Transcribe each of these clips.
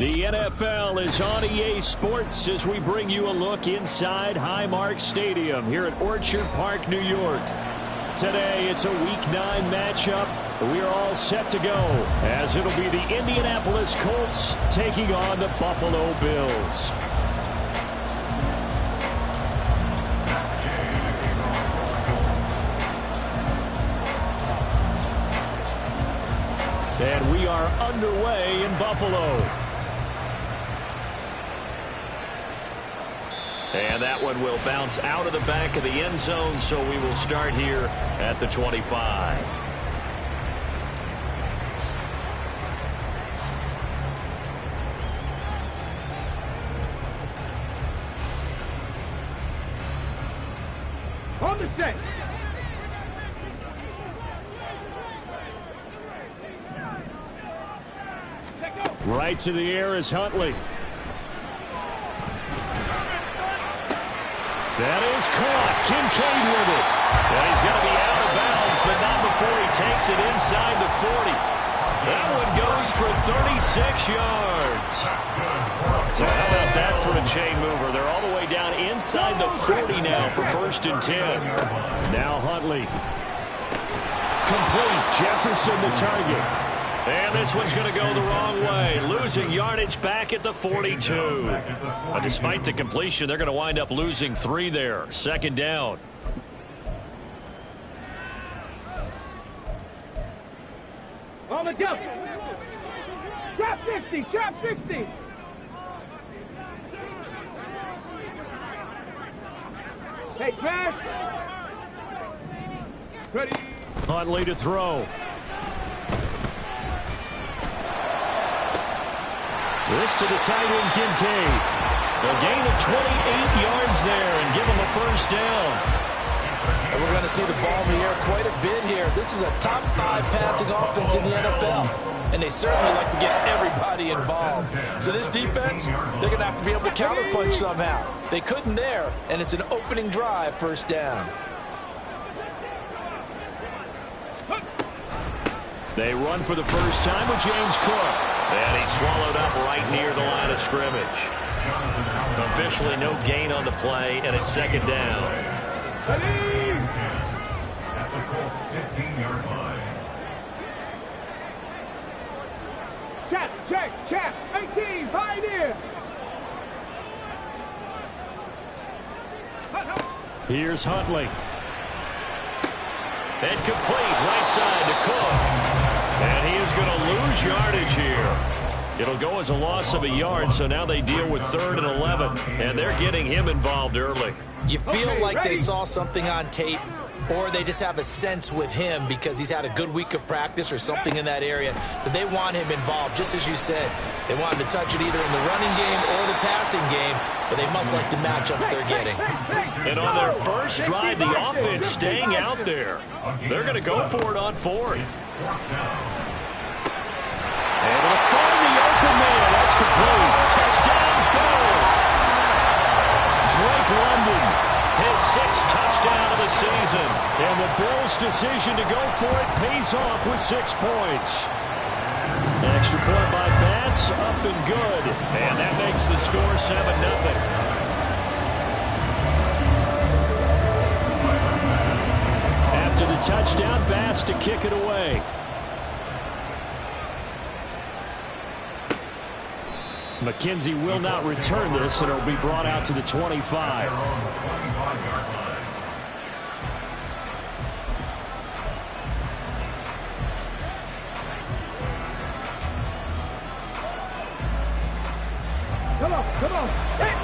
The NFL is on EA Sports as we bring you a look inside Highmark Stadium here at Orchard Park, New York. Today, it's a Week 9 matchup. We are all set to go as it'll be the Indianapolis Colts taking on the Buffalo Bills. And we are underway in Buffalo. And that one will bounce out of the back of the end zone, so we will start here at the 25. On the set. Right to the air is Huntley. That is caught. Kincaid with it. And he's going to be out of bounds, but not before he takes it inside the 40. That one goes for 36 yards. So how about that for a chain mover? They're all the way down inside the 40 now for 1st and 10. Now Huntley. Complete. Jefferson the target. And this one's going to go the wrong way, losing yardage back at the 42. But despite the completion, they're going to wind up losing 3 there. 2nd down. On the jump. Trap 60, trap 60. Hey, pass. Ready. Huntley to throw. This to the tight end, Kincaid. A gain of 28 yards there and give him a 1st down. And we're going to see the ball in the air quite a bit here. This is a top 5 passing offense in the NFL. And they certainly like to get everybody involved. So this defense, they're going to have to be able to counterpunch somehow. They couldn't there, and it's an opening drive, 1st down. They run for the first time with James Cook. And he's swallowed up right near the line of scrimmage. Officially no gain on the play, and it's 2nd down. At the Colts 15-yard line. Check. 18, pioneer. Here's Huntley. And complete right side to Cook. And he is going to lose yardage here. It'll go as a loss of a yard, so now they deal with 3rd and 11. And they're getting him involved early. You feel like they saw something on tape, or they just have a sense with him because he's had a good week of practice or something in that area that they want him involved. Just as you said, they want him to touch it either in the running game or the passing game, but they must like the matchups they're getting. And on their first drive, the offense staying out there. They're going to go for it on 4th. Able to find the open man. That's complete. Touchdown, Bills. Drake London, his 6th touchdown of the season. And the Bills' decision to go for it pays off with 6 points. Extra point by Bass, up and good. And that makes the score 7-0. After the touchdown, Bass to kick it away. McKenzie will not return this, and it'll be brought out to the 25. Come on. Hey.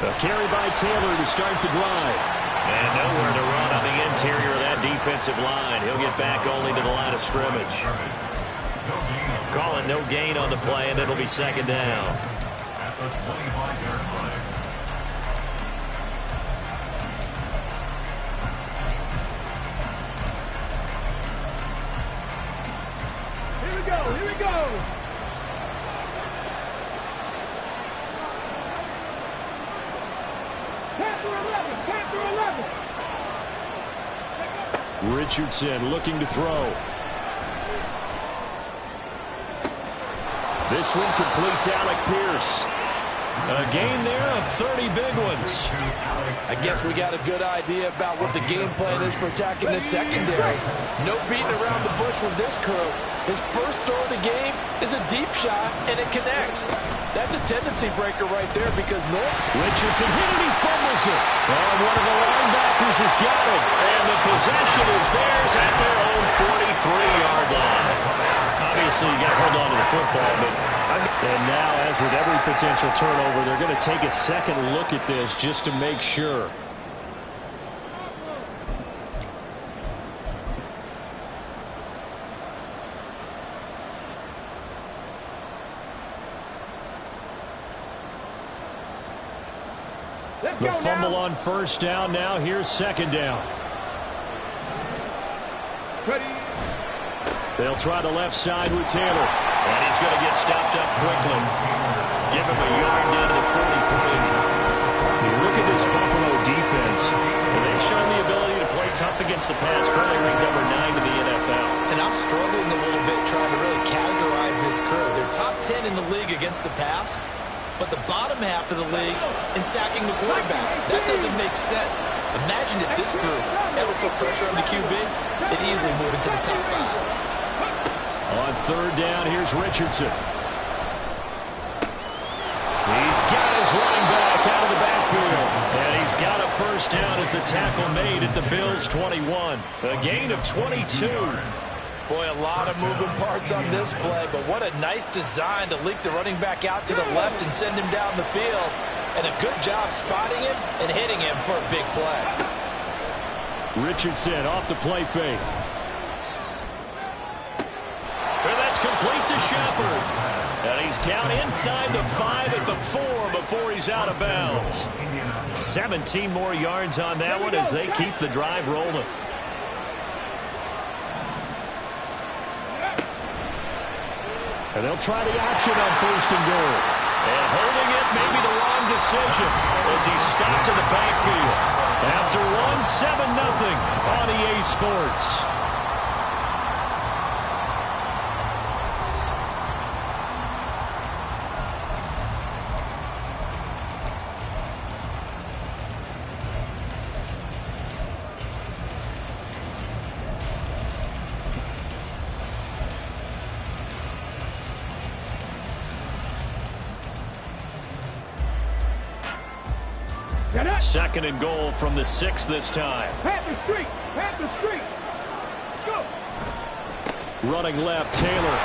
A carry by Taylor to start the drive. And nowhere to run on the interior of that defensive line. He'll get back only to the line of scrimmage. Calling no gain on the play, and it'll be 2nd down. At the 25-yard line. Here we go. Richardson looking to throw. This one completes Alec Pierce. A gain there of 30 big ones. I guess we got a good idea about what the game plan is for attacking this secondary. No beating around the bush with this crew. His first throw of the game is a deep shot, and it connects. That's a tendency breaker right there because Richardson hit and he fumbles it. And one of the linebackers has got it. And the possession is theirs at their own 43-yard line. Obviously, you got to hold on to the football, but... And now, as with every potential turnover, they're going to take a second look at this just to make sure. The fumble on first down. Now here's second down. They'll try the left side with Taylor. And he's going to get stopped up quickly. Give him a yard down to the 43. You look at this Buffalo defense, and they've shown the ability to play tough against the pass, currently ranked number 9 in the NFL. And I'm struggling a little bit trying to really categorize this crew. They're top 10 in the league against the pass, but the bottom half of the league in sacking the quarterback. That doesn't make sense. Imagine if this group ever put pressure on the QB, they'd easily move into the top 5. On third down, here's Richardson. He's got his running back out of the backfield. And he's got a first down as the tackle made at the Bills' 21. A gain of 22. Boy, a lot of moving parts on this play, but what a nice design to leak the running back out to the left and send him down the field. And a good job spotting him and hitting him for a big play. Richardson off the play fake. And that's complete to Shepard. And he's down inside the 5 at the 4 before he's out of bounds. 17 more yards on that one as they keep the drive rolling. And they'll try the option on first and goal. And holding it may be the wrong decision as he's stopped in the backfield. After one, 7-0 on EA Sports. Second and goal from the 6 this time. Panther Street! Panther Street! Go! Running left, Taylor.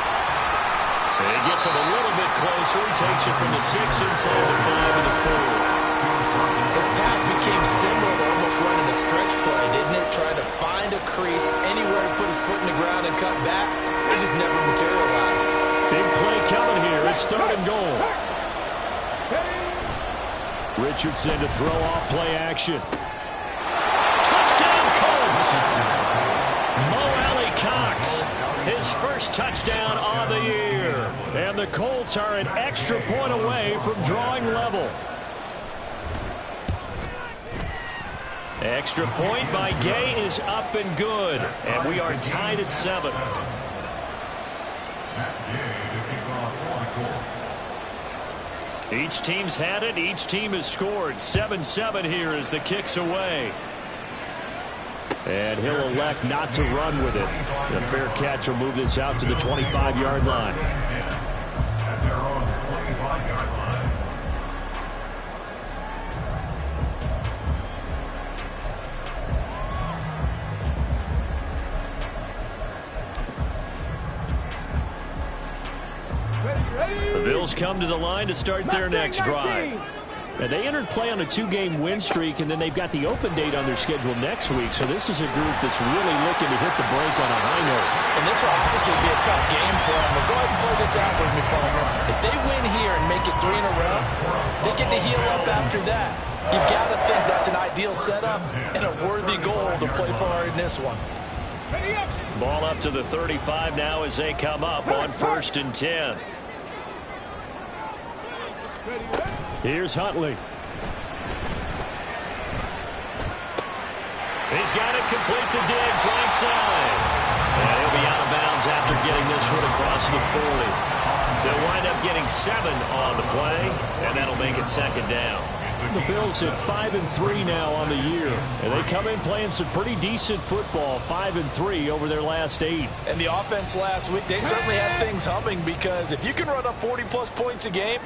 And he gets him a little bit closer. He takes it from the 6 inside the 5 and the 4. His path became similar to almost running a stretch play, didn't it? Trying to find a crease, anywhere to put his foot in the ground and cut back. It just never materialized. Big play coming here. It's third and goal. Richardson to throw off play action. Touchdown Colts! Mo Alley-Cox, his first touchdown on the year. And the Colts are an extra point away from drawing level. Extra point by Gay is up and good. And we are tied at 7. Each team's had it. Each team has scored. 7-7 here as the kick's away. And he'll elect not to run with it. The fair catch will move this out to the 25-yard line. At their own 25-yard line. The Bills come to the line to start their next drive. And they entered play on a 2-game win streak, and then they've got the open date on their schedule next week. So this is a group that's really looking to hit the break on a high note. And this will obviously be a tough game for them. But go ahead and play this out with me, partner. If they win here and make it 3 in a row, they get to heal up after that. You've got to think that's an ideal setup and a worthy goal to play for in this one. Ball up to the 35 now as they come up on 1st and 10. Here's Huntley. He's got it complete to Diggs, right side. And he'll be out of bounds after getting this one across the 40. They'll wind up getting 7 on the play, and that'll make it second down. The Bills at 5-3 now on the year, and they come in playing some pretty decent football, 5-3 over their last 8. And the offense last week, they certainly have things humming, because if you can run up 40-plus points a game,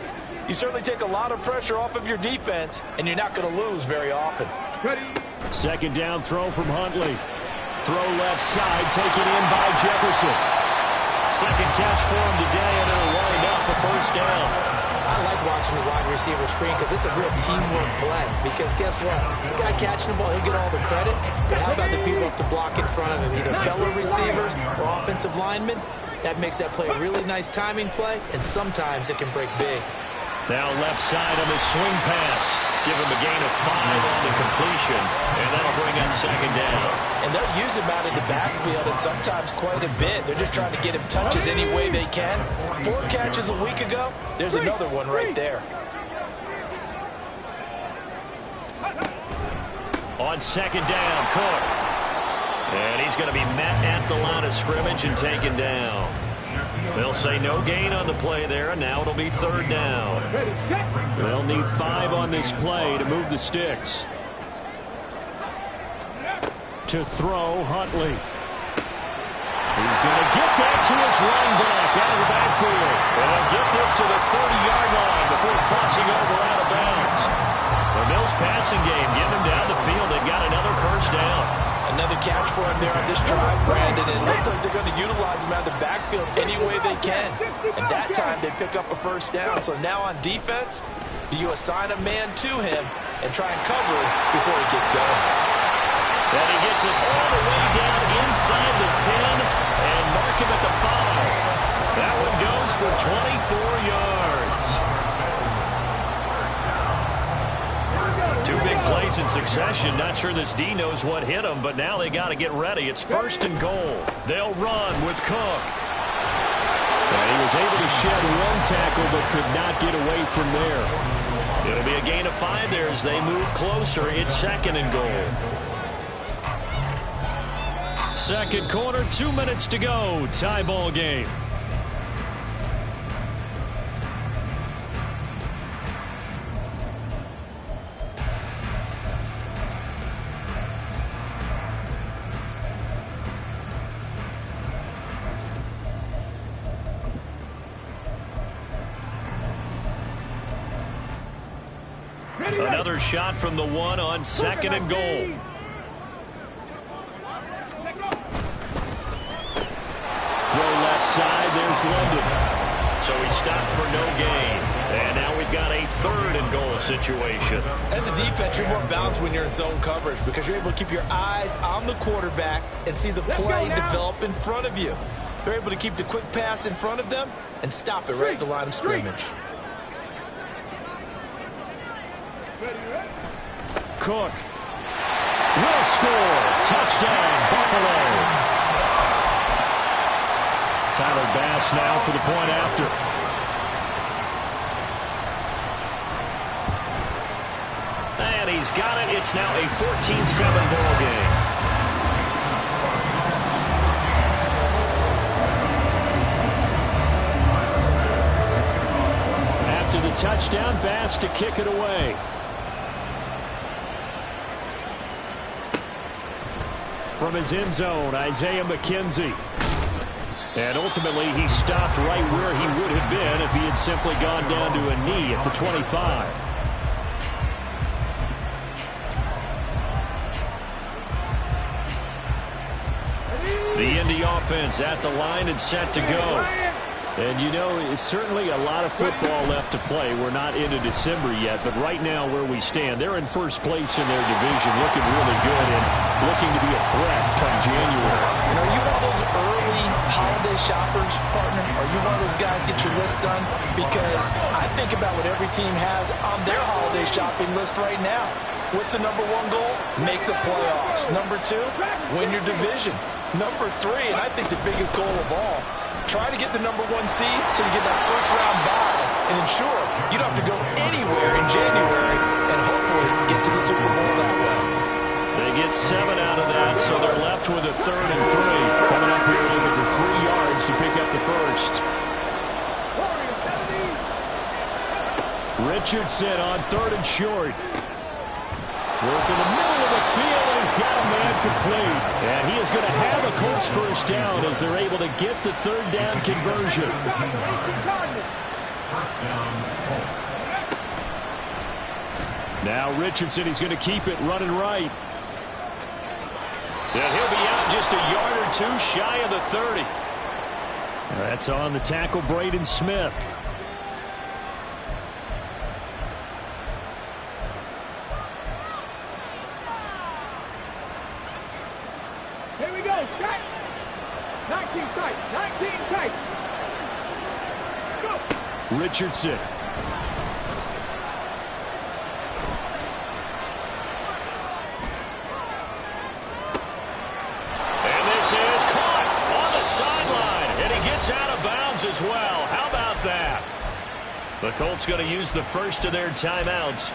you certainly take a lot of pressure off of your defense, and you're not going to lose very often. Second down throw from Huntley. Throw left side, taken in by Jefferson. Second catch for him today, and it'll wind up a first down. I like watching the wide receiver screen because it's a real teamwork play. Because guess what? The guy catching the ball, he'll get all the credit. But how about the people up to block in front of him, either fellow receivers or offensive linemen? That makes that play a really nice timing play, and sometimes it can break big. Now left side on the swing pass. Give him a gain of 5 on the completion, and that'll bring up second down. And they'll use him out in the backfield, and sometimes quite a bit. They're just trying to get him touches any way they can. 4 catches a week ago. There's another one right there. On second down, Cook. And he's going to be met at the line of scrimmage and taken down. They'll say no gain on the play there, and now it'll be third down. They'll need 5 on this play to move the sticks. To throw, Huntley. He's going to get that to his running back out of the backfield. And they'll get this to the 30-yard line before crossing over out of bounds. The Bills passing game getting them down the field. They've got another first down. Another catch for him there on this drive, Brandon. And it looks like they're going to utilize him out of the backfield any way they can. And that time they pick up a first down. So now on defense, do you assign a man to him and try and cover him before he gets going? And he gets it all the way down inside the 10 and mark him at the 5. That one goes for 24 yards. 2 big plays in succession. Not sure this D knows what hit him, but now they got to get ready. It's first and goal. They'll run with Cook. And he was able to shed 1 tackle, but could not get away from there. It'll be a gain of 5 there as they move closer. It's second and goal. Second quarter, 2 minutes to go. Tie ball game. Another shot from the 1 on second and goal. Throw left side, there's London. So he stopped for no gain. And now we've got a third and goal situation. As a defense, you're more balanced when you're in zone coverage because you're able to keep your eyes on the quarterback and see the play develop in front of you. They're able to keep the quick pass in front of them and stop it right at the line of scrimmage. Cook will score. Touchdown, Buffalo. Tyler Bass now for the point after. And he's got it. It's now a 14-7 ball game. After the touchdown, Bass to kick it away. From his end zone, Isaiah McKenzie. And ultimately, he stopped right where he would have been if he had simply gone down to a knee at the 25. The Indy offense at the line and set to go. And, you know, it's certainly a lot of football left to play. We're not into December yet, but right now where we stand, they're in first place in their division, looking really good and looking to be a threat come January. And are you one of those early holiday shoppers, partner? Are you one of those guys get your list done? Because I think about what every team has on their holiday shopping list right now. What's the number 1 goal? Make the playoffs. Number 2, win your division. Number 3, and I think the biggest goal of all, try to get the number 1 seed so you get that first-round bye and ensure you don't have to go anywhere in January and hopefully get to the Super Bowl that way. They get 7 out of that, so they're left with a 3rd and 3. Coming up here looking for 3 yards to pick up the first. Richardson on 3rd and short. Work in the middle of the field, and he's got a man complete. And he is going to have a Colts first down as they're able to get the 3rd down conversion. Now Richardson, he's going to keep it running right. And he'll be out just a yard or 2 shy of the 30. That's on the tackle, Braden Smith. Here we go, set. 19 tight, 19 tight. Let's go. Richardson. And this is caught on the sideline. And he gets out of bounds as well. How about that? The Colts going to use the first of their timeouts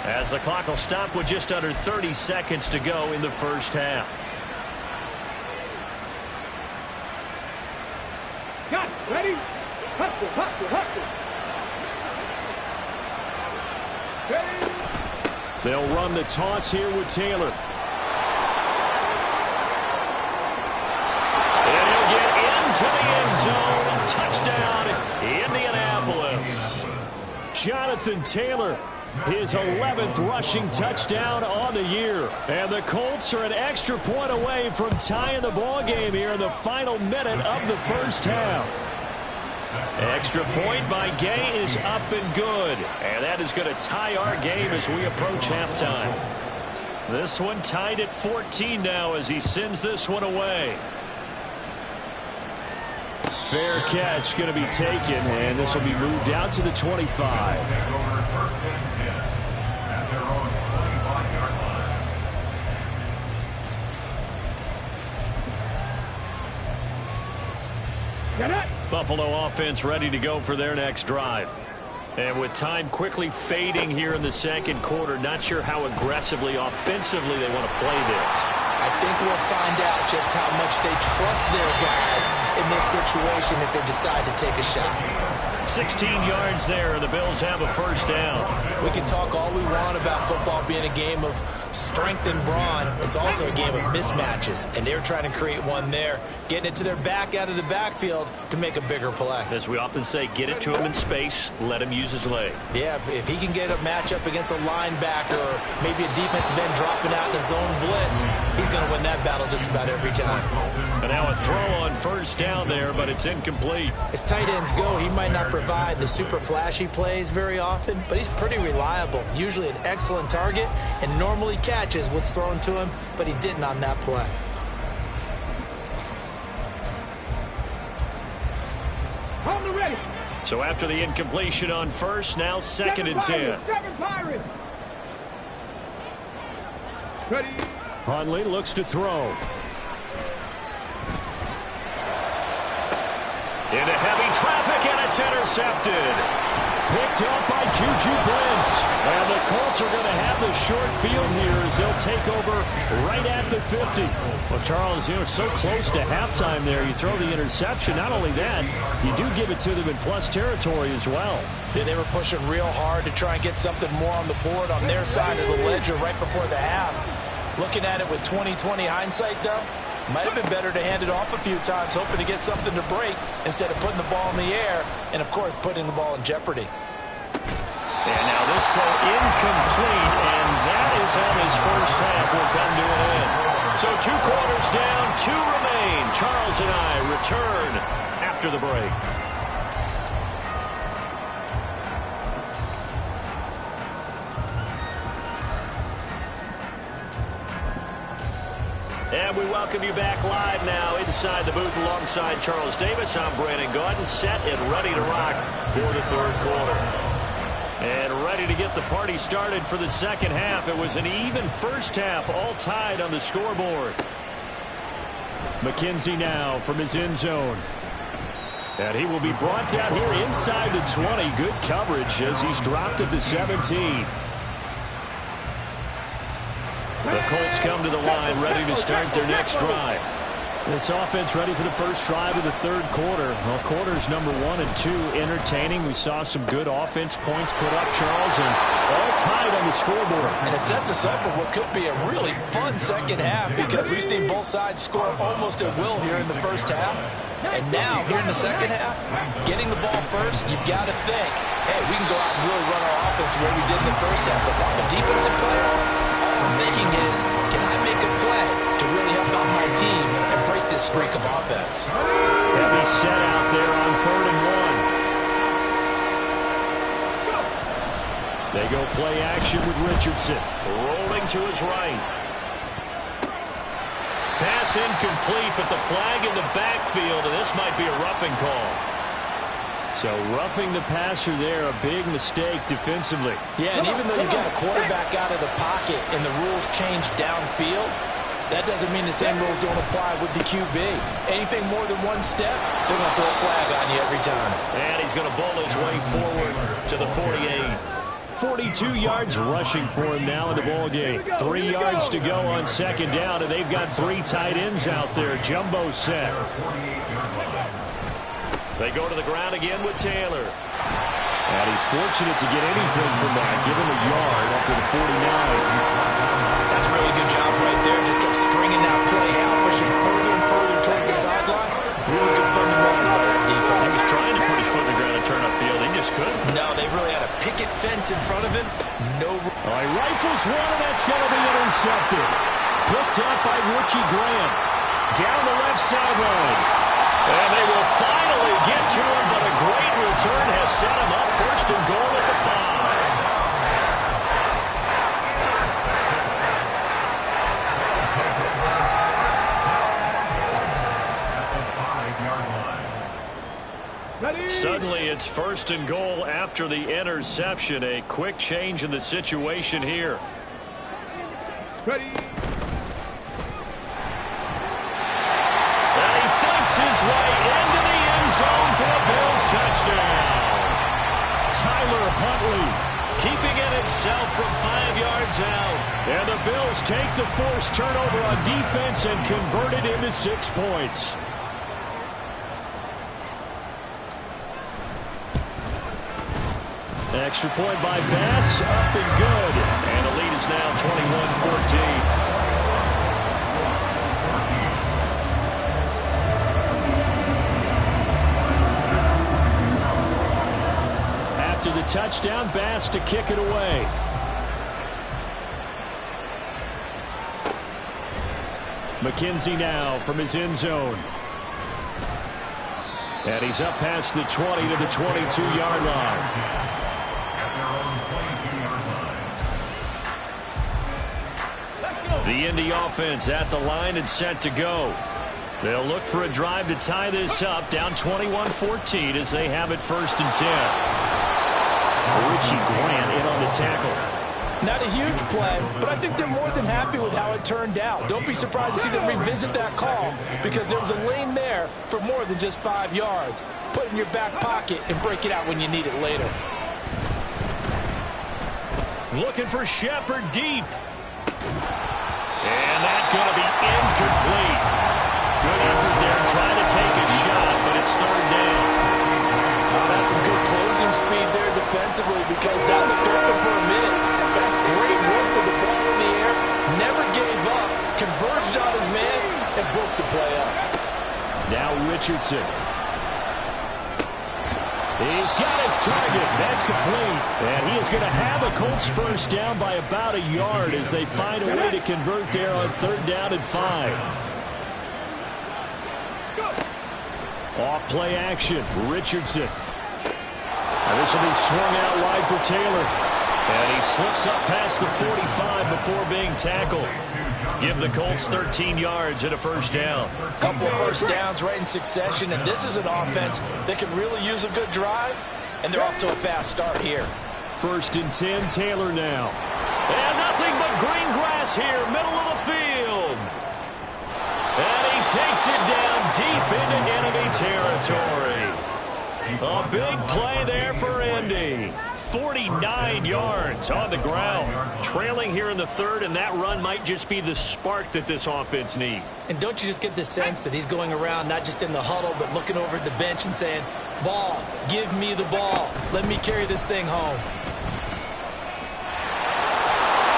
as the clock will stop with just under 30 seconds to go in the first half. Got it. Ready? Hustle, hustle, hustle. Ready? They'll run the toss here with Taylor. And he'll get into the end zone. Touchdown, Indianapolis. Jonathan Taylor, his 11th rushing touchdown on the year. And the Colts are an extra point away from tying the ball game here in the final minute of the first half. Extra point by Gay is up and good. And that is going to tie our game as we approach halftime. This one tied at 14 now as he sends this one away. Fair catch going to be taken, and this will be moved out to the 25. Buffalo offense ready to go for their next drive. And with time quickly fading here in the second quarter, not sure how aggressively, offensively they want to play this. I think we'll find out just how much they trust their guys in this situation if they decide to take a shot. 16 yards there, and the Bills have a first down. We can talk all we want about football being a game of strength and brawn. It's also a game of mismatches, and they're trying to create one there, getting it to their back out of the backfield to make a bigger play. As we often say, get it to him in space, let him use his leg. Yeah, if he can get a matchup against a linebacker or maybe a defensive end dropping out in a zone blitz, he's going to win that battle just about every time. And now a throw on first down there, but it's incomplete. As tight ends go, he might not provide the super flashy plays very often, but he's pretty reliable. Usually an excellent target and normally catches what's thrown to him, but he didn't on that play. On the ready. So after the incompletion on first, now second and 10. Seven Pirates. Ready. Hundley looks to throw. Into heavy traffic, and it's intercepted. Picked up by Juju Brents. And the Colts are going to have the short field here as they'll take over right at the 50. Well, Charles, you know, so close to halftime there. You throw the interception. Not only that, you do give it to them in plus territory as well. Yeah, they were pushing real hard to try and get something more on the board on their side of the ledger right before the half. Looking at it with 20/20 hindsight, though, might have been better to hand it off a few times, hoping to get something to break instead of putting the ball in the air and, of course, putting the ball in jeopardy. And now this throw incomplete, and that is how his first half will come to an end. So 2 quarters down, 2 remain. Charles and I return after the break. And we welcome you back live now inside the booth alongside Charles Davis. I'm Brandon Gaudin, set and ready to rock for the third quarter. And ready to get the party started for the second half. It was an even first half, all tied on the scoreboard. McKenzie now from his end zone. And he will be brought down here inside the 20. Good coverage as he's dropped at the 17. The Colts come to the line, ready to start their next drive. This offense ready for the first drive of the third quarter. Well, quarters number 1 and 2 entertaining. We saw some good offense points put up, Charles, and all tied on the scoreboard. And it sets us up for what could be a really fun second half because we've seen both sides score almost at will here in the first half. And now, here in the second half, getting the ball first, you've got to think, hey, we can go out and really run our offense the way we did in the first half. But I'm a defensive player. All I'm thinking is, can I make a play to really help out my team and break this streak of offense? Heavy set out there on 3rd and 1. They go play action with Richardson. Rolling to his right. Pass incomplete, but the flag in the backfield, and this might be a roughing call. So roughing the passer there, a big mistake defensively. Yeah, and even though you got a quarterback out of the pocket and the rules change downfield, that doesn't mean the same rules don't apply with the QB. Anything more than one step, they're going to throw a flag on you every time. And he's going to bowl his way forward to the 48. 42 yards rushing for him now in the ball game. 3 yards to go on second down, and they've got 3 tight ends out there. Jumbo set. They go to the ground again with Taylor. And he's fortunate to get anything from that. Give him a yard up to the 49. That's a really good job right there. Just kept stringing that play out, pushing further and further towards the sideline. Really good fundamentals by that defense. He was trying to put his foot in the ground and turn upfield. He just couldn't. No, they really had a picket fence in front of him. No. All right, rifles one, and that's going to be intercepted. Picked up by Richie Grant. Down the left sideline. And they will finally get to him, but a great return has set him up 1st and goal at the 5. Suddenly it's 1st and goal after the interception. A quick change in the situation here. Ready. And he fights his way into the end zone for a Bills touchdown. Tyler Huntley keeping it himself from 5 yards out. And the Bills take the forced turnover on defense and convert it into 6 points. Extra point by Bass, up and good. And the lead is now 21-14. After the touchdown, Bass to kick it away. McKenzie now from his end zone. And he's up past the 20 to the 22-yard line. The Indy offense at the line and set to go. They'll look for a drive to tie this up, down 21-14 as they have it 1st and 10. Richie Grant in on the tackle. Not a huge play, but I think they're more than happy with how it turned out. Don't be surprised to see them revisit that call because there was a lane there for more than just 5 yards. Put it in your back pocket and break it out when you need it later. Looking for Shepard deep. And that's going to be incomplete. Good effort there trying to take a shot, but it's 3rd down. That's some good closing speed there defensively because that looked open for a minute. That's great work with the ball in the air. Never gave up. Converged on his man and broke the play up. Now Richardson. He's got his target. That's complete. And he is going to have a Colts first down by about a yard as they find a way to convert there on 3rd down and 5. Off play action. Richardson. And this will be swung out wide for Taylor. And he slips up past the 45 before being tackled. Give the Colts 13 yards and a 1st down. Couple of 1st downs right in succession, and this is an offense that can really use a good drive, and they're off to a fast start here. 1st and 10, Taylor now. And nothing but green grass here, middle of the field. And he takes it down deep into enemy territory. A big play there for Indy. 49 yards on the ground. Trailing here in the third, and that run might just be the spark that this offense needs. And don't you just get the sense that he's going around not just in the huddle, but looking over at the bench and saying, ball, give me the ball. Let me carry this thing home.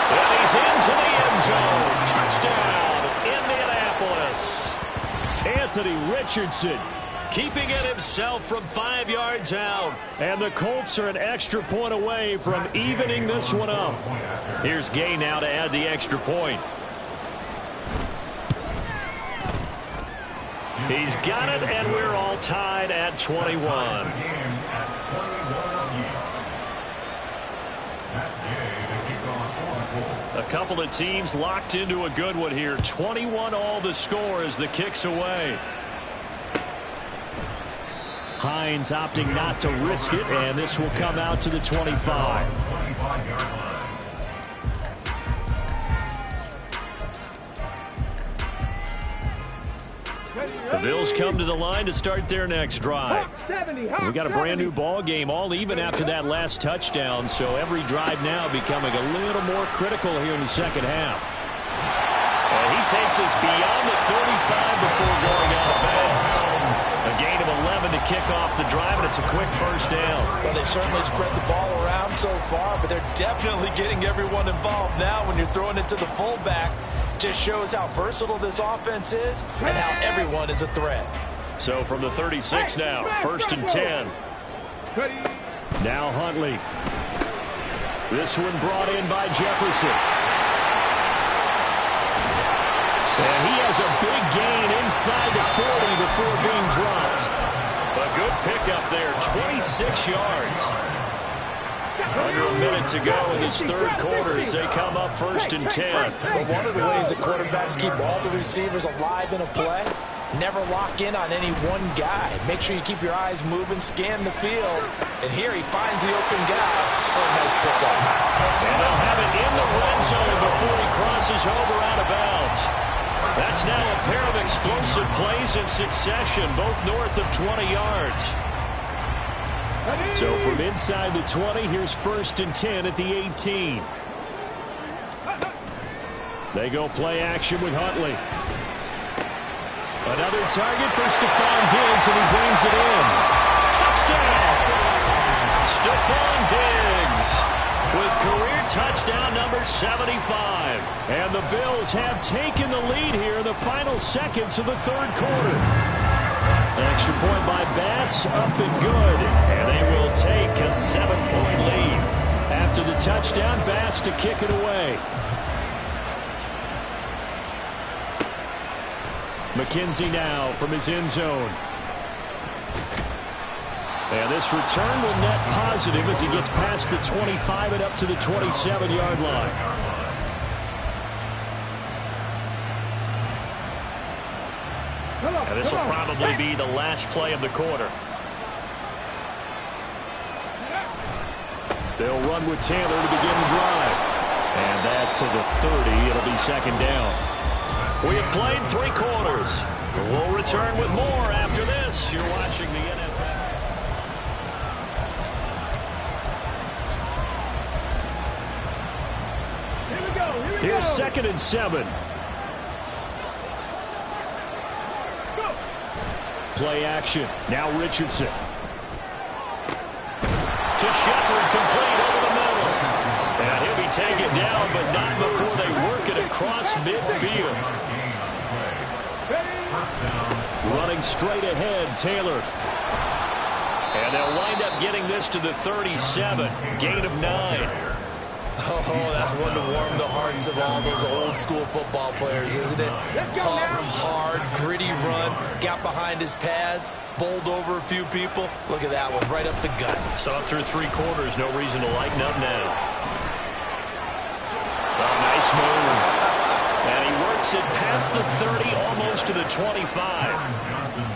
And he's into the end zone. Touchdown, Indianapolis. Anthony Richardson keeping it himself from 5 yards out. And the Colts are an extra point away from evening this one up. Here's Gay now to add the extra point. He's got it, and we're all tied at 21. A couple of teams locked into a good one here. 21 all the score as the kick's away. Hines opting not to risk it, and this will come out to the 25. The Bills come to the line to start their next drive. We got a brand new ball game, all even after that last touchdown, so every drive now becoming a little more critical here in the second half. And he takes us beyond the 35 before going out of bounds. A gain of 11 to kick off the drive, and it's a quick first down. Well, they've certainly spread the ball around so far, but they're definitely getting everyone involved now when you're throwing it to the fullback. Just shows how versatile this offense is and how everyone is a threat. So from the 36 now, first and 10. Now Huntley. This one brought in by Jefferson. And he has a big gain inside the 40 before being dropped. A good pickup there, 26 yards. Under a minute to go in this third quarter as they come up first and 10. But one of the ways that quarterbacks keep all the receivers alive in a play, never lock in on any one guy. Make sure you keep your eyes moving, scan the field. And here he finds the open guy for a nice pickup. And they'll have it in the red zone before he crosses over out of bounds. That's now a pair of explosive plays in succession, both north of 20 yards. So from inside the 20, here's first and 10 at the 18. They go play action with Huntley. Another target for Stephon Diggs, and he brings it in. Touchdown! Stephon Diggs with career touchdown number 75. And the Bills have taken the lead here in the final seconds of the third quarter. Extra point by Bass, up and good. And they will take a 7-point lead. After the touchdown, Bass to kick it away. McKenzie now from his end zone. And this return will net positive as he gets past the 25 and up to the 27-yard line. And this will probably be the last play of the quarter. They'll run with Taylor to begin the drive. And that to the 30. It'll be second down. We have played 3 quarters. We'll return with more after this. You're watching the NFL. Here's second and 7. Play action. Now Richardson. To Shepard, complete over the middle. And he'll be taken down, but not before they work it across midfield. Running straight ahead, Taylor. And they'll wind up getting this to the 37. Gain of 9. Oh, that's one to warm the hearts of all those old school football players, isn't it? Tough, hard, gritty run, got behind his pads, bowled over a few people. Look at that one, right up the gut. Saw it through 3 quarters, no reason to lighten up now. Oh, nice move. And he works it past the 30, almost to the 25.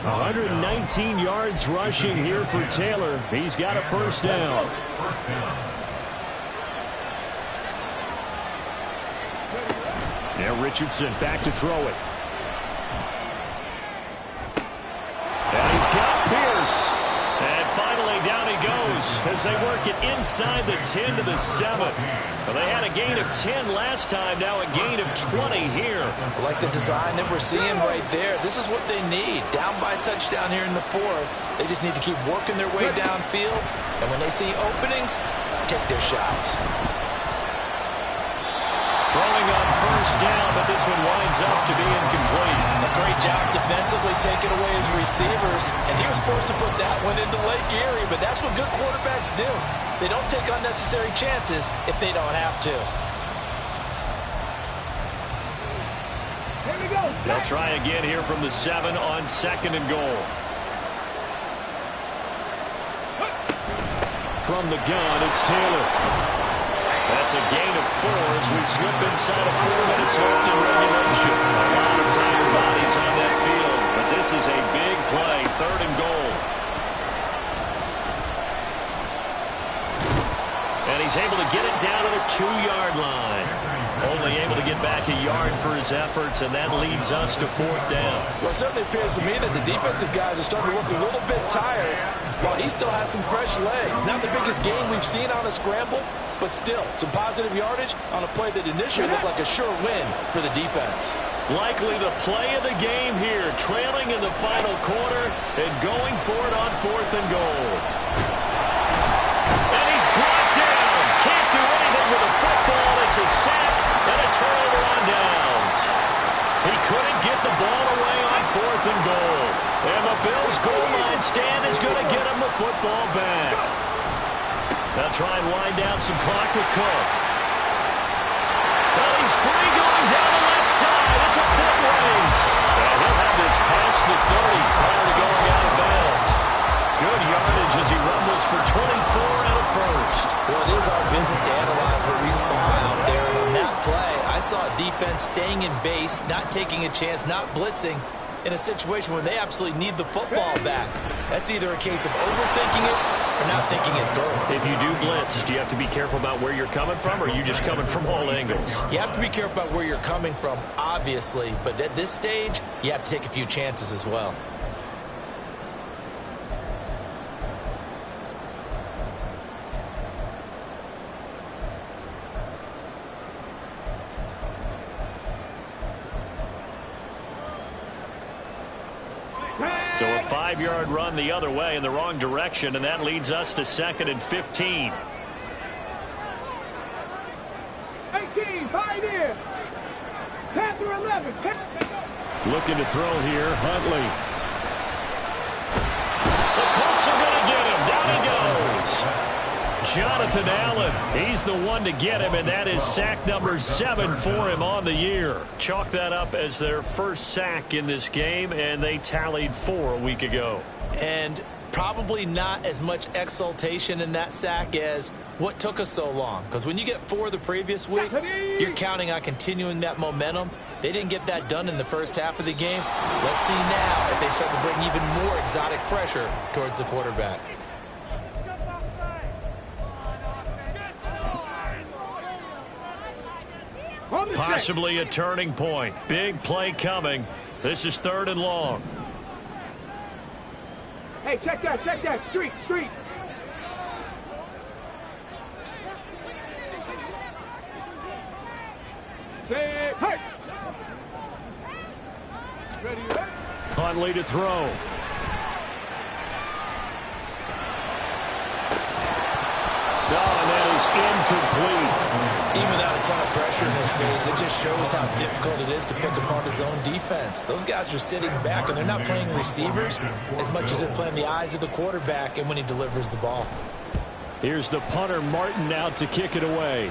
119 yards rushing here for Taylor. He's got a first down. Now Richardson back to throw it. And he's got Pierce. And finally down he goes as they work it inside the 10 to the 7. Well, they had a gain of 10 last time, now a gain of 20 here. I like the design that we're seeing right there. This is what they need. Down by a touchdown here in the 4th. They just need to keep working their way downfield. And when they see openings, take their shots. Throwing on first down, but this one winds up to be incomplete. A great job defensively taking away his receivers. And he was forced to put that one into Lake Erie, but that's what good quarterbacks do. They don't take unnecessary chances if they don't have to. Here we go. They'll try again here from the 7 on 2nd and goal. From the gun, it's Taylor. That's a gain of 4 as we slip inside of 4 minutes left in regulation. A lot of tired bodies on that field, but this is a big play, 3rd and goal. And he's able to get it down to the 2-yard line. Only able to get back a yard for his efforts, and that leads us to 4th down. Well, it certainly appears to me that the defensive guys are starting to look a little bit tired while he still has some fresh legs. Not the biggest gain we've seen on a scramble, but still, some positive yardage on a play that initially looked like a sure win for the defense. Likely the play of the game here, trailing in the final quarter and going for it on 4th and goal. And he's brought down. Can't do anything with a football. It's a sack and a turnover on downs. He couldn't get the ball away on 4th and goal. And the Bills' goal line stand is going to get him the football back. They'll try and wind down some clock with Cook. Well, he's free going down the left side. It's a foot race. And he'll have this past the 30 prior to going out of bounds. Good yardage as he rumbles for 24 and a first. Well, it is our business to analyze what we saw out there. And on that play, I saw a defense staying in base, not taking a chance, not blitzing, in a situation where they absolutely need the football back. That's either a case of overthinking it or not thinking it through. If you do blitz, do you have to be careful about where you're coming from, or are you just coming from all angles? You have to be careful about where you're coming from, obviously, but at this stage, you have to take a few chances as well. So a 5-yard run the other way in the wrong direction, and that leads us to 2nd and 15. 18, Pioneer. Panther 11. Looking to throw here, Huntley. The Colts are going to get him. Down he goes. Jonathan Allen, he's the one to get him, and that is sack number 7 for him on the year. Chalk that up as their first sack in this game, and they tallied 4 a week ago. And probably not as much exultation in that sack as what took us so long. Because when you get 4 the previous week, you're counting on continuing that momentum. They didn't get that done in the first half of the game. Let's see now if they start to bring even more exotic pressure towards the quarterback. Possibly a turning point. Big play coming. This is 3rd and long. Hey, check that, street. Say, hey! Ready, ready? Huntley to throw. And that is incomplete. Even without a ton of pressure in his face, it just shows how difficult it is to pick apart his own defense. Those guys are sitting back, and they're not playing receivers as much as they're playing the eyes of the quarterback and when he delivers the ball. Here's the punter, Martin, out to kick it away.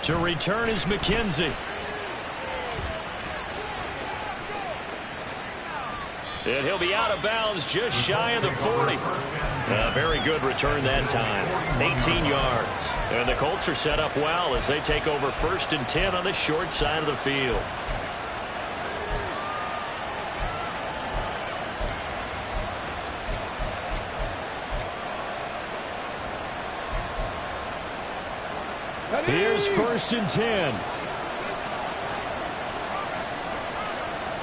To return is McKenzie. And he'll be out of bounds just shy of the 40. Very good return that time. 18 yards. And the Colts are set up well as they take over 1st and 10 on the short side of the field. Here's 1st and 10.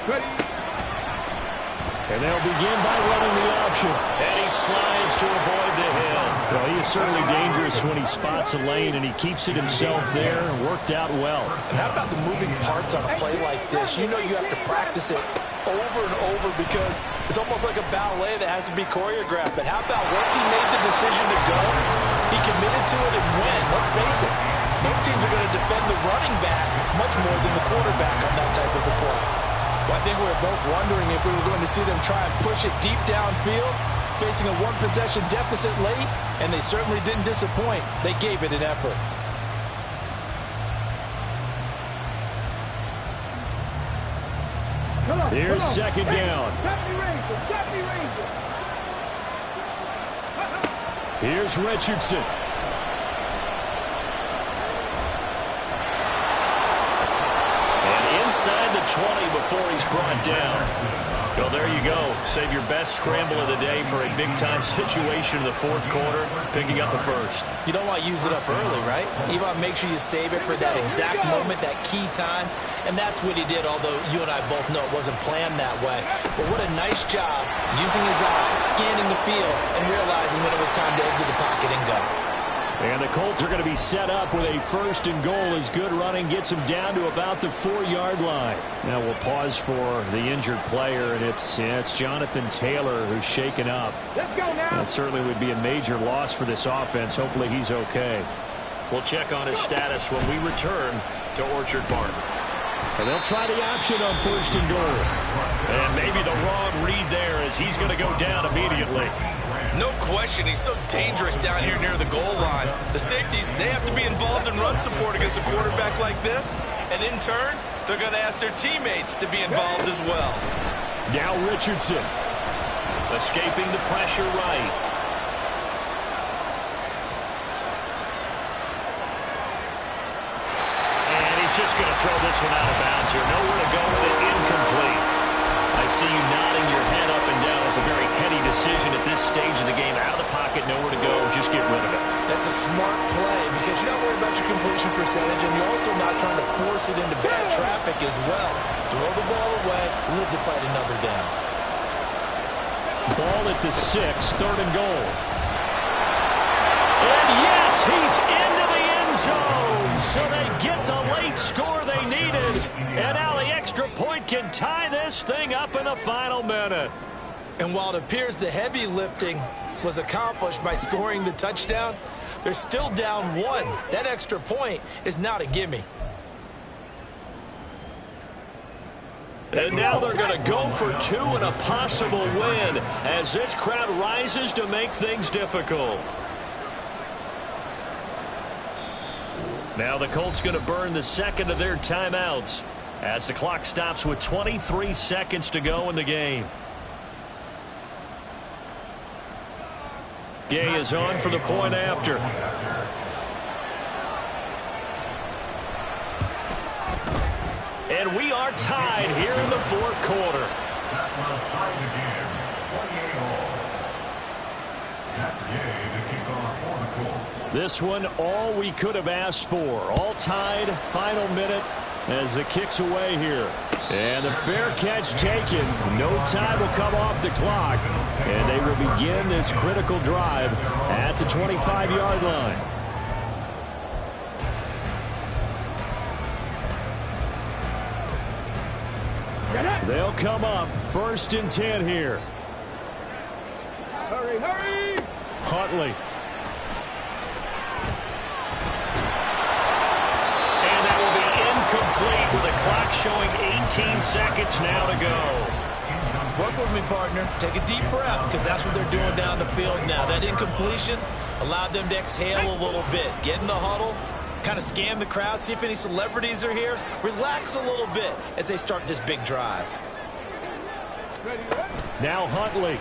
Ready. And they'll begin by running the option. And he slides to avoid the hit. Well, he is certainly dangerous when he spots a lane, and he keeps it himself there and worked out well. And how about the moving parts on a play like this? You know you have to practice it over and over because it's almost like a ballet that has to be choreographed. But how about once he made the decision to go, he committed to it and went. Let's face it, most teams are going to defend the running back much more than the quarterback on that type of a play. Well, I think we were both wondering if we were going to see them try and push it deep downfield, facing a one-possession deficit late, and they certainly didn't disappoint. They gave it an effort. Here's second down. Here's Richardson. And inside the 20 before he's brought down. Well, there you go. Save your best scramble of the day for a big-time situation in the fourth quarter, picking up the first. You don't want to use it up early, right? You want to make sure you save it for that exact moment, that key time, and that's what he did, although you and I both know it wasn't planned that way. But what a nice job using his eyes, scanning the field, and realizing when it was time to exit the pocket and go. And the Colts are going to be set up with a first and goal as good running gets them down to about the 4-yard line. Now we'll pause for the injured player, and it's Jonathan Taylor who's shaken up. Let's go now. That certainly would be a major loss for this offense. Hopefully he's okay. We'll check on his status when we return to Orchard Park. And they'll try the option on first and goal. And maybe the wrong read there as he's going to go down immediately. No question, he's so dangerous down here near the goal line. The safeties, they have to be involved in run support against a quarterback like this. And in turn, they're going to ask their teammates to be involved as well. Now Richardson. Escaping the pressure right. And he's just going to throw this one out of bounds here. Nowhere to go with it, incomplete. I see you nodding your head up and down. It's a very heady decision at this stage of the game. Out of the pocket, nowhere to go. Just get rid of it. That's a smart play because you're not worried about your completion percentage, and you're also not trying to force it into bad traffic as well. Throw the ball away, live to fight another down. Ball at the 6, third and goal. And yes, he's into the end zone. So they get the late score they needed. And now the extra point can tie this thing up in the final minute. And while it appears the heavy lifting was accomplished by scoring the touchdown, they're still down 1. That extra point is not a gimme. And now they're going to go for 2 and a possible win as this crowd rises to make things difficult. Now the Colts going to burn the second of their timeouts as the clock stops with 23 seconds to go in the game. Gay is on for the point after. And we are tied here in the fourth quarter. That will tie the game. 28 all. That's Gay to kick off for the Colts. This one, all we could have asked for. All tied, final minute as the kick's away here. And the fair catch taken. No time will come off the clock. And they will begin this critical drive at the 25-yard line. They'll come up first and 10 here. Hurry, hurry! Huntley. And that will be incomplete with the clock showing 18 seconds now to go. Work with me, partner. Take a deep breath because that's what they're doing down the field now. That incompletion allowed them to exhale a little bit. Get in the huddle. Kind of scan the crowd, see if any celebrities are here. Relax a little bit as they start this big drive. Now Huntley.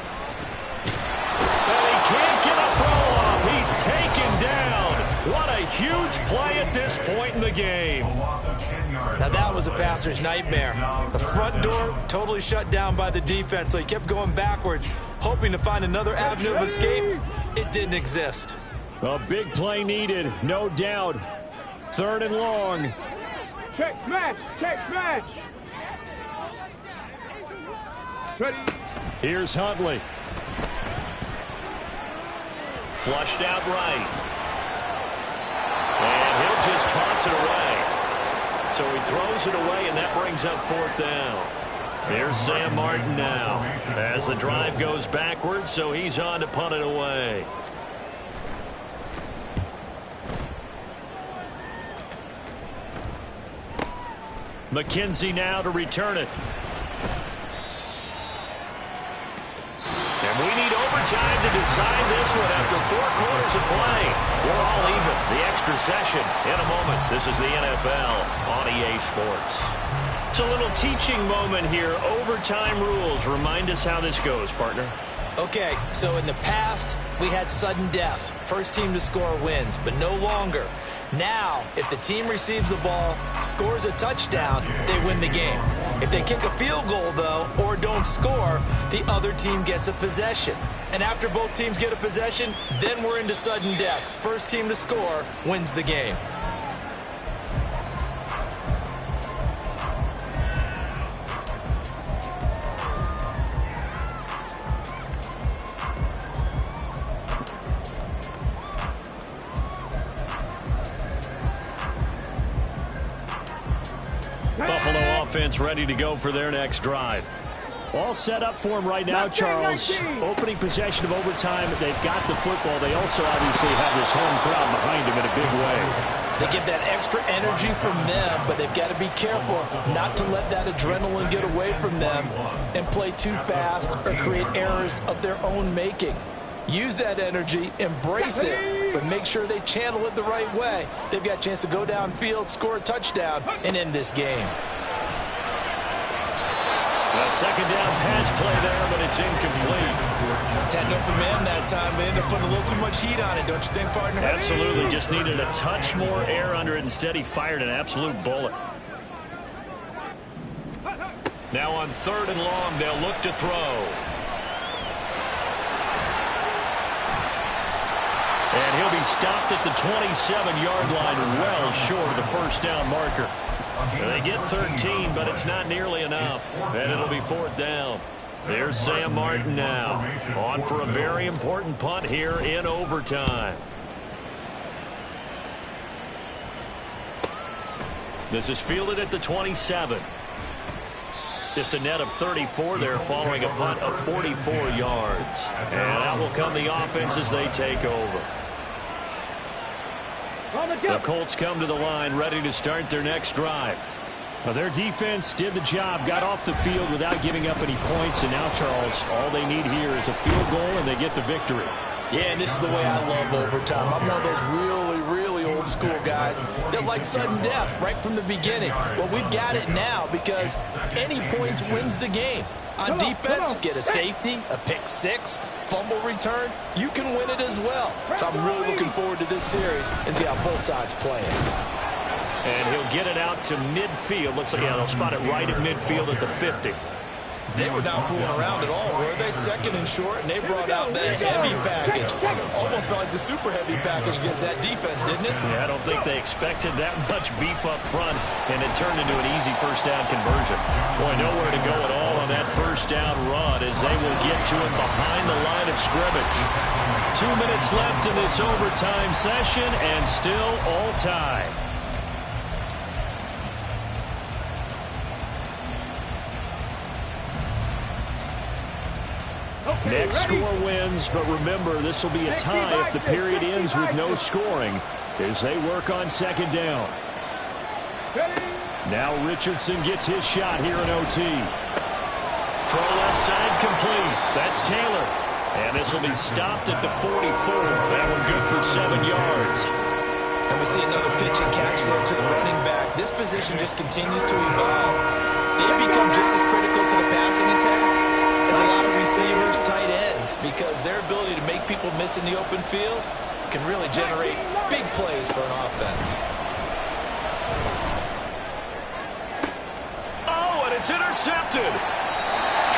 And he can't get a throw off. He's taken down. What a huge play at this point in the game. Now that was a passer's nightmare. The front door totally shut down by the defense, so he kept going backwards, hoping to find another avenue of escape. It didn't exist. A big play needed, no doubt. Third and long. Check, smash! Check, smash! Ready? Here's Huntley. Flushed out right. And he'll just toss it away. So he throws it away, and that brings up 4th down. Here's Sam Martin now as the drive goes backwards, so he's on to punt it away. McKenzie now to return it. And we need overtime to decide this one after 4 quarters of play. We're all even. The extra session in a moment. This is the NFL on EA Sports. It's a little teaching moment here. Overtime rules. Remind us how this goes, partner. Okay, so in the past, we had sudden death. First team to score wins, but no longer. Now, if the team receives the ball, scores a touchdown, they win the game. If they kick a field goal, though, or don't score, the other team gets a possession. And after both teams get a possession, then we're into sudden death. First team to score wins the game. Buffalo offense ready to go for their next drive. All set up for him right now, Charles. Opening possession of overtime. They've got the football. They also obviously have this home crowd behind them in a big way. They get that extra energy from them, but they've got to be careful not to let that adrenaline get away from them and play too fast or create errors of their own making. Use that energy, embrace it, but make sure they channel it the right way. They've got a chance to go downfield, score a touchdown, and end this game. A second down pass play there, but it's incomplete. Had an open man that time, but ended up putting a little too much heat on it, don't you think, partner? Absolutely. Just needed a touch more air under it. Instead, he fired an absolute bullet. Now on 3rd and long, they'll look to throw. And he'll be stopped at the 27-yard line, well short of the first down marker. They get 13, but it's not nearly enough. And it'll be 4th down. There's Sam Martin now. On for a very important punt here in overtime. This is fielded at the 27. Just a net of 34 there following a punt of 44 yards. And out will come the offense as they take over. The Colts come to the line ready to start their next drive. Well, their defense did the job, got off the field without giving up any points, and now, Charles, all they need here is a field goal and they get the victory. Yeah, and this is the way I love overtime. I'm one of those really old school guys that like sudden death right from the beginning. Well, we've got it now because any points wins the game. On defense, get a safety, a pick six, fumble return, you can win it as well. So I'm really looking forward to this series and see how both sides play it. And he'll get it out to midfield. Looks like, yeah, they'll spot it right at midfield at the 50. They were not fooling around at all, were they? 2nd and short, and they brought out the heavy package. Almost like the super heavy package against that defense, didn't it? Yeah, I don't think they expected that much beef up front, and it turned into an easy first down conversion. Boy, nowhere to go at all on that first down run as they will get to him behind the line of scrimmage. 2 minutes left in this overtime session, and still all tied. Next score wins, but remember, this will be a tie if the period ends with no scoring as they work on 2nd down. Now Richardson gets his shot here in OT. Throw left side complete. That's Taylor. And this will be stopped at the 44. That one good for 7 yards. And we see another pitch and catch there to the running back. This position just continues to evolve. They become just as critical to the passing attack as a lot of receivers, tight ends, because their ability to make people miss in the open field can really generate big plays for an offense. Oh, and it's intercepted.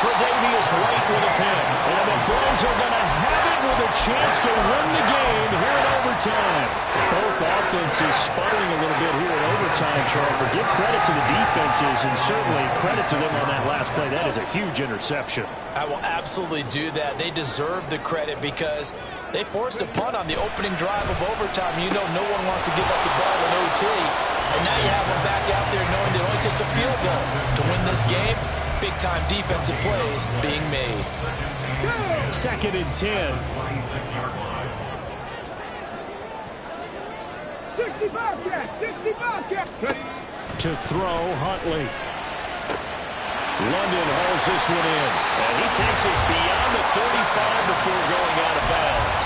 Tre'Davious White with a pick. And the Bills are going to have it with a chance to win the game here in overtime. overtime. Both offenses sputtering a little bit here in overtime, Charles, but give credit to the defenses and certainly credit to them on that last play. That is a huge interception. I will absolutely do that. They deserve the credit because they forced a punt on the opening drive of overtime. You know no one wants to give up the ball in OT. And now you have them back out there knowing that it only takes a field goal to win this game. Big-time defensive plays being made. 2nd and 10. 60 Bobcat! 60 Bobcat! To throw, Huntley. London hauls this one in. And he takes us beyond the 35 before going out of bounds.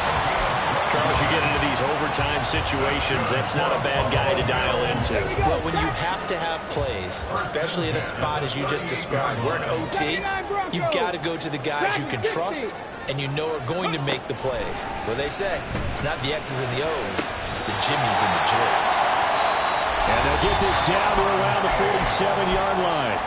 Charles, you get into these overtime situations, that's not a bad guy to dial into. Well, when you have to have plays, especially in a spot as you just described, we're in OT, you've got to go to the guys you can trust and you know are going to make the plays. Well, they say it's not the X's and the O's, it's the Jimmies and the Joes. And they'll get this down to around the 47-yard line.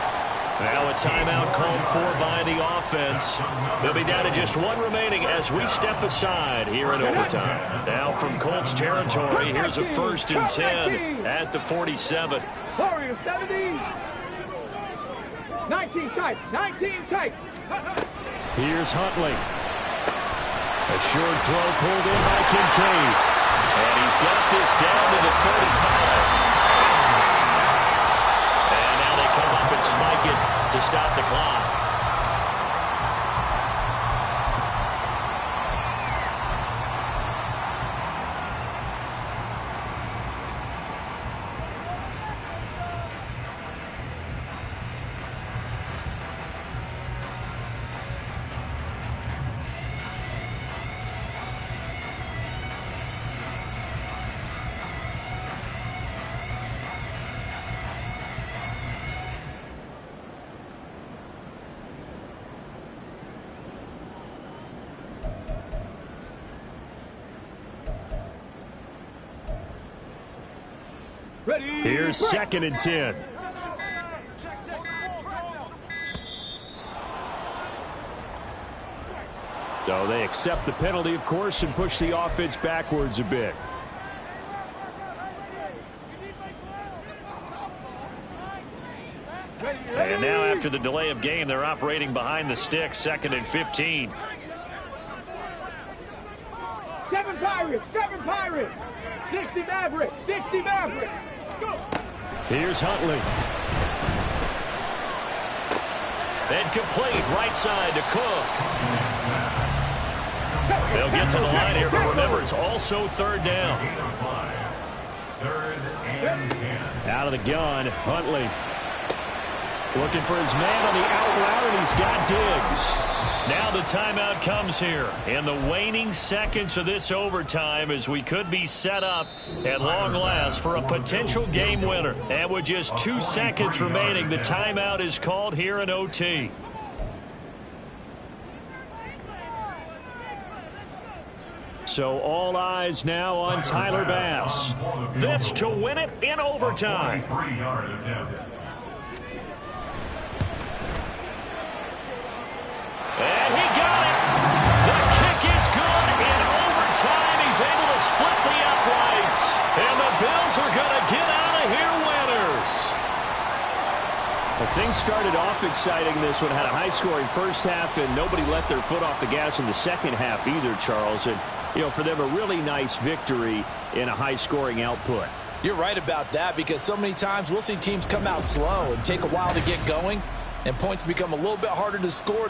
Now a timeout called for by the offense. They'll be down to just one remaining as we step aside here in overtime. Now from Colts territory, here's a 1st and 10 at the 47. Warriors 70. 19 tight. 19 tight. Here's Huntley. A short throw pulled in by Kincaid. And he's got this down to the 35. Come up and spike it to stop the clock. Here's 2nd and 10. So they accept the penalty, of course, and push the offense backwards a bit. And now after the delay of game, they're operating behind the sticks, 2nd and 15. 7 Pirates! 7 Pirates! 60 Mavericks! 60 Mavericks! Go! Here's Huntley. And complete right side to Cook. They'll get to the line here, but remember, it's also 3rd down. 3rd and 10. Out of the gun, Huntley. Looking for his man on the out route, and he's got Diggs. Now the timeout comes here in the waning seconds of this overtime as we could be set up at long last for a potential game winner. And with just 2 seconds remaining, the timeout is called here in OT. So all eyes now on Tyler Bass. This to win it in overtime. 43-yard attempt. And he got it. The kick is good in overtime. He's able to split the uprights. And the Bills are going to get out of here winners. Well, things started off exciting. This one had a high-scoring first half, and nobody let their foot off the gas in the second half either, Charles. And, you know, for them, a really nice victory in a high-scoring output. You're right about that because so many times we'll see teams come out slow and take a while to get going, and points become a little bit harder to score.